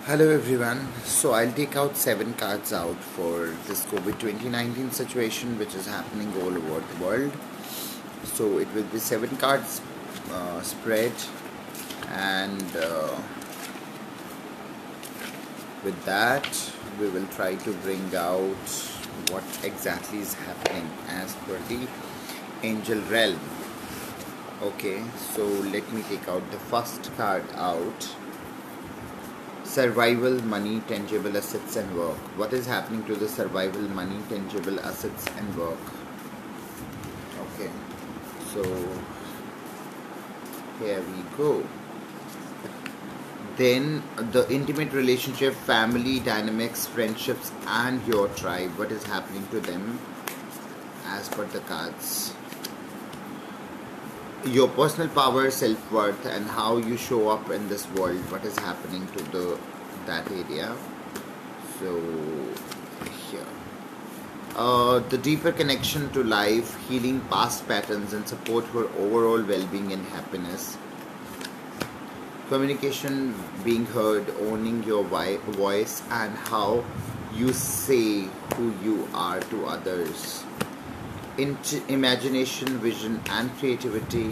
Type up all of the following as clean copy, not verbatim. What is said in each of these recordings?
Hello everyone. So I'll take out 7 cards out for this COVID 2019 situation which is happening all over the world. So it will be 7 cards spread, and with that we will try to bring out what exactly is happening as per the angel realm. Okay, so let me take out the first card out. Survival, money, tangible assets and work. What is happening to the survival, money, tangible assets and work? Okay, so here we go. Then the intimate relationship, family dynamics, friendships and your tribe. What is happening to them as per the cards? Your personal power, self-worth and how you show up in this world. What is happening to that area? So here, the deeper connection to life, healing past patterns and support for overall well-being and happiness. Communication, being heard, owning your voice and how you say who you are to others. Imagination, vision and creativity.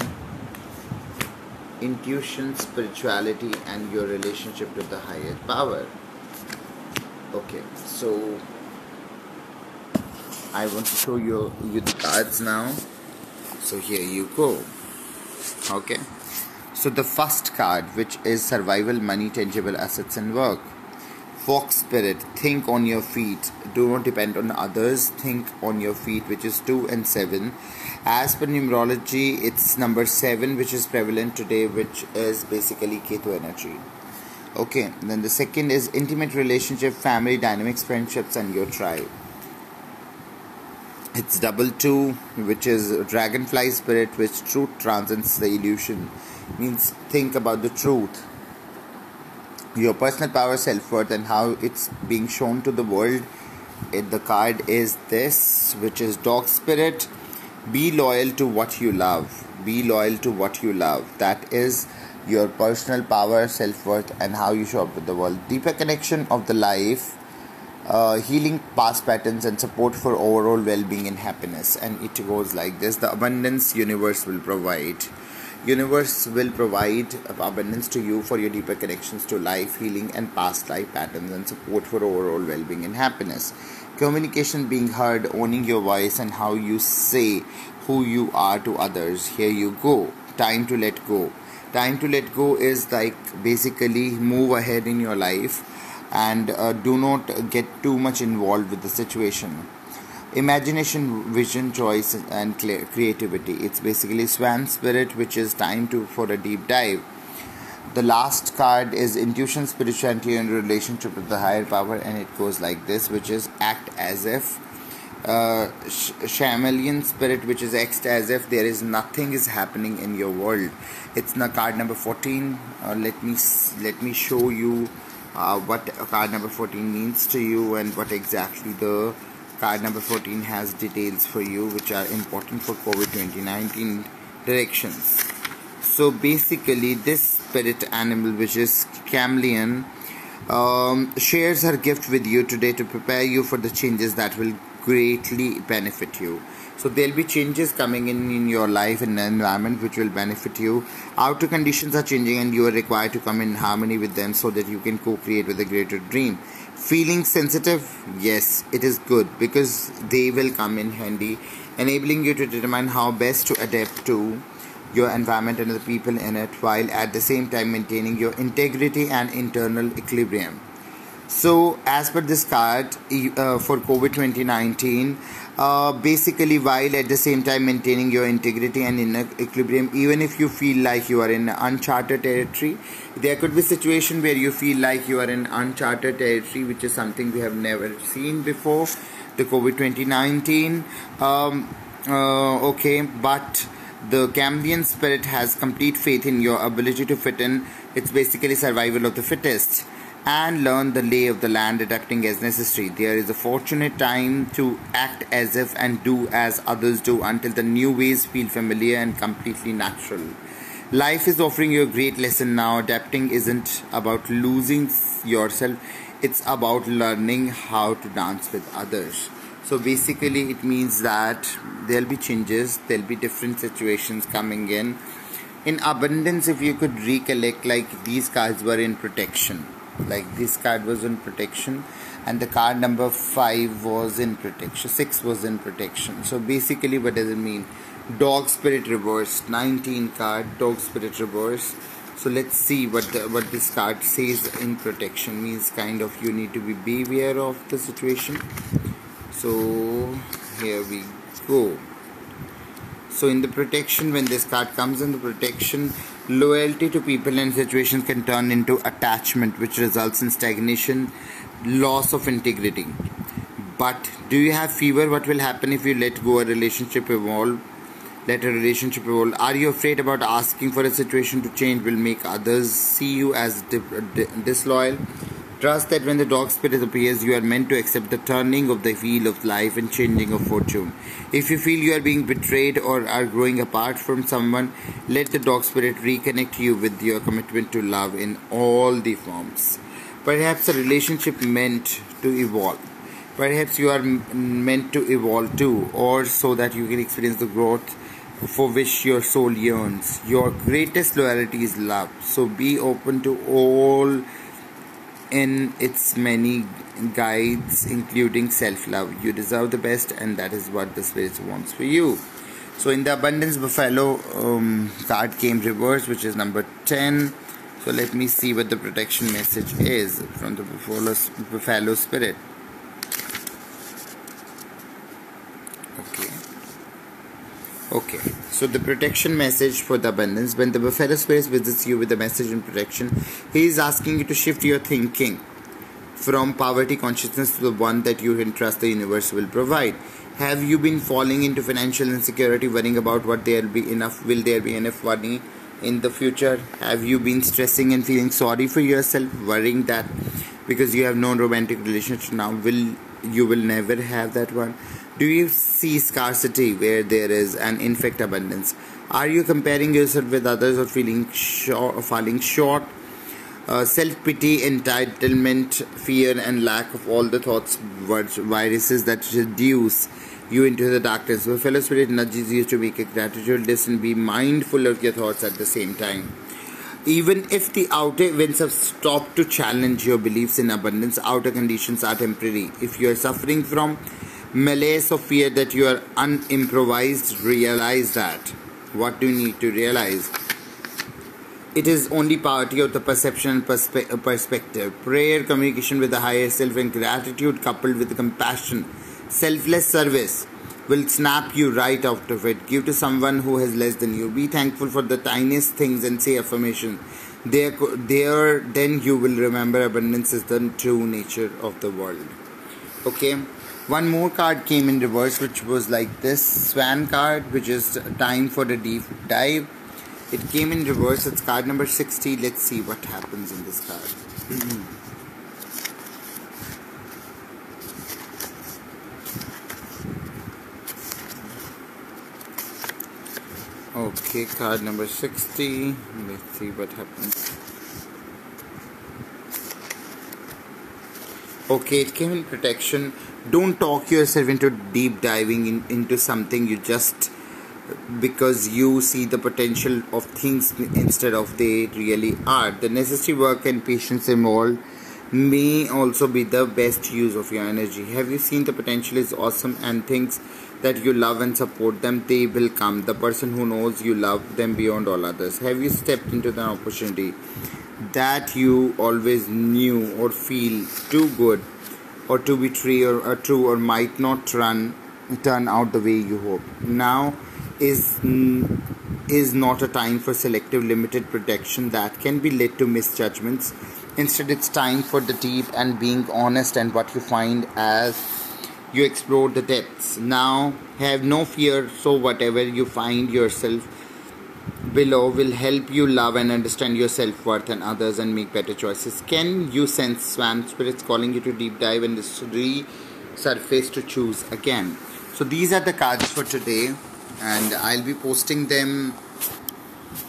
Intuition, spirituality and your relationship to the higher power. Okay, so I want to show you the cards now. So here you go. Okay, so the first card, which is survival, money, tangible assets and work. Fox spirit, think on your feet, do not depend on others, think on your feet, which is 2 and 7. As per numerology, it's number 7 which is prevalent today, which is basically Ketu energy. Okay, then the second is intimate relationship, family dynamics, friendships and your tribe. It's double 2, which is dragonfly spirit, which truth transcends the illusion. Means think about the truth. Your personal power, self-worth and how it's being shown to the world. The card is this, which is dog spirit. Be loyal to what you love. Be loyal to what you love. That is your personal power, self-worth and how you show up with the world. Deeper connection of the life, healing past patterns and support for overall well-being and happiness. And it goes like this: the abundance universe will provide. Universe will provide abundance to you for your deeper connections to life, healing and past life patterns and support for overall well-being and happiness. Communication, being heard, owning your voice and how you say who you are to others. Here you go. Time to let go. Time to let go is like basically move ahead in your life and do not get too much involved with the situation. Imagination, vision, choice and creativity. It's basically swan spirit, which is time for a deep dive. The last card is intuition, spirituality and relationship with the higher power, and it goes like this, which is act as if. Chameleon spirit, which is act as if there is nothing is happening in your world. It's card number 14. Let me show you what card number 14 means to you and what exactly the card number 14 has details for you which are important for COVID 2019 directions. So basically this spirit animal, which is chameleon, shares her gift with you today to prepare you for the changes that will greatly benefit you. So there'll be changes coming in your life and the environment which will benefit you. Outer conditions are changing and you are required to come in harmony with them so that you can co-create with a greater dream. Feeling sensitive? Yes, it is good because they will come in handy, enabling you to determine how best to adapt to your environment and the people in it, while at the same time maintaining your integrity and internal equilibrium. So as per this card for COVID 2019, basically while at the same time maintaining your integrity and inner equilibrium, even if you feel like you are in uncharted territory, there could be a situation where you feel like you are in uncharted territory, which is something we have never seen before, the COVID 2019. Okay, but the chameleon spirit has complete faith in your ability to fit in. It's basically survival of the fittest and learn the lay of the land, adapting as necessary. There is a fortunate time to act as if and do as others do until the new ways feel familiar and completely natural. Life is offering you a great lesson now. Adapting isn't about losing yourself, it's about learning how to dance with others. So basically, it means that there'll be changes, there'll be different situations coming in. In abundance, if you could recollect, like these cards were in protection, like this card was in protection, and the card number 5 was in protection, 6 was in protection. So basically, what does it mean? Dog spirit reverse, 19 card, dog spirit reverse. So let's see what this card says in protection. Means kind of you need to be beware of the situation. So here we go. So in the protection, when this card comes in the protection, loyalty to people and situations can turn into attachment, which results in stagnation, loss of integrity. But do you have fear? What will happen if you let go a relationship evolve? Let a relationship evolve. Are you afraid about asking for a situation to change will make others see you as disloyal? Trust that when the dog spirit appears, you are meant to accept the turning of the wheel of life and changing of fortune. If you feel you are being betrayed or are growing apart from someone, let the dog spirit reconnect you with your commitment to love in all the forms. Perhaps a relationship meant to evolve. Perhaps you are meant to evolve too, or so that you can experience the growth for which your soul yearns. Your greatest loyalty is love. So be open to all in its many guides, including self-love. You deserve the best, and that is what the spirit wants for you. So in the abundance buffalo card came reverse, which is number 10. So let me see what the protection message is from the buffalo spirit. Okay, so the protection message for the abundance. When the buffalo spirit visits you with a message in protection, he is asking you to shift your thinking from poverty consciousness to the one that you can trust the universe will provide. Have you been falling into financial insecurity, worrying about will there be enough money in the future? Have you been stressing and feeling sorry for yourself, worrying that because you have no romantic relationship now, you will never have that one? Do you see scarcity where there is an infect abundance? Are you comparing yourself with others or falling short? Self-pity, entitlement, fear and lack of all the thoughts, viruses that reduce you into the darkness. The fellow spirit nudges you to make a gratitude list and be mindful of your thoughts at the same time. Even if the outer events have stopped to challenge your beliefs in abundance, outer conditions are temporary. If you are suffering from malaise or fear that you are unimprovised, realize that. What do you need to realize? It is only poverty of the perception and perspective. Prayer, communication with the higher self, and gratitude coupled with compassion, selfless service will snap you right out of it. Give to someone who has less than you. Be thankful for the tiniest things and say affirmation. Then you will remember abundance is the true nature of the world. Okay. One more card came in reverse, which was like this swan card, which is time for the deep dive. It came in reverse. It's card number 60. Let's see what happens in this card. Okay, card number 60. Let's see what happens. Okay, it came in protection. Don't talk yourself into deep diving into something you just because you see the potential of things instead of they really are. The necessary work and patience involved may also be the best use of your energy. Have you seen the potential is awesome and things that you love and support them, they will come. The person who knows you love them beyond all others. Have you stepped into the opportunity that you always knew or feel too good or to be true or might not turn out the way you hope? Now is not a time for selective limited protection that can be led to misjudgments. Instead, it's time for the deep and being honest and what you find as you explore the depths. Now have no fear, so whatever you find yourself below will help you love and understand your self-worth and others and make better choices. Can you sense swan spirits calling you to deep dive and resurface to choose again? So these are the cards for today, and I'll be posting them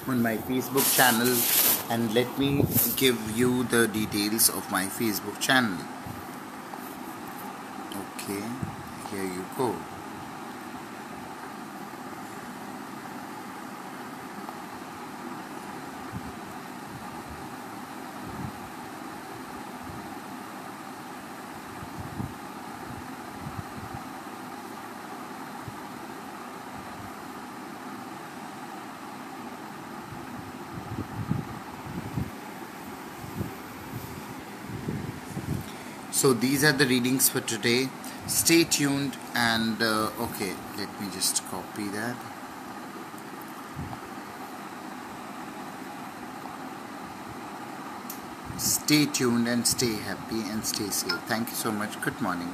on my Facebook channel, and let me give you the details of my Facebook channel. Okay, here you go. So these are the readings for today. Stay tuned, and okay, let me just copy that. Stay tuned and stay happy and stay safe. Thank you so much. Good morning.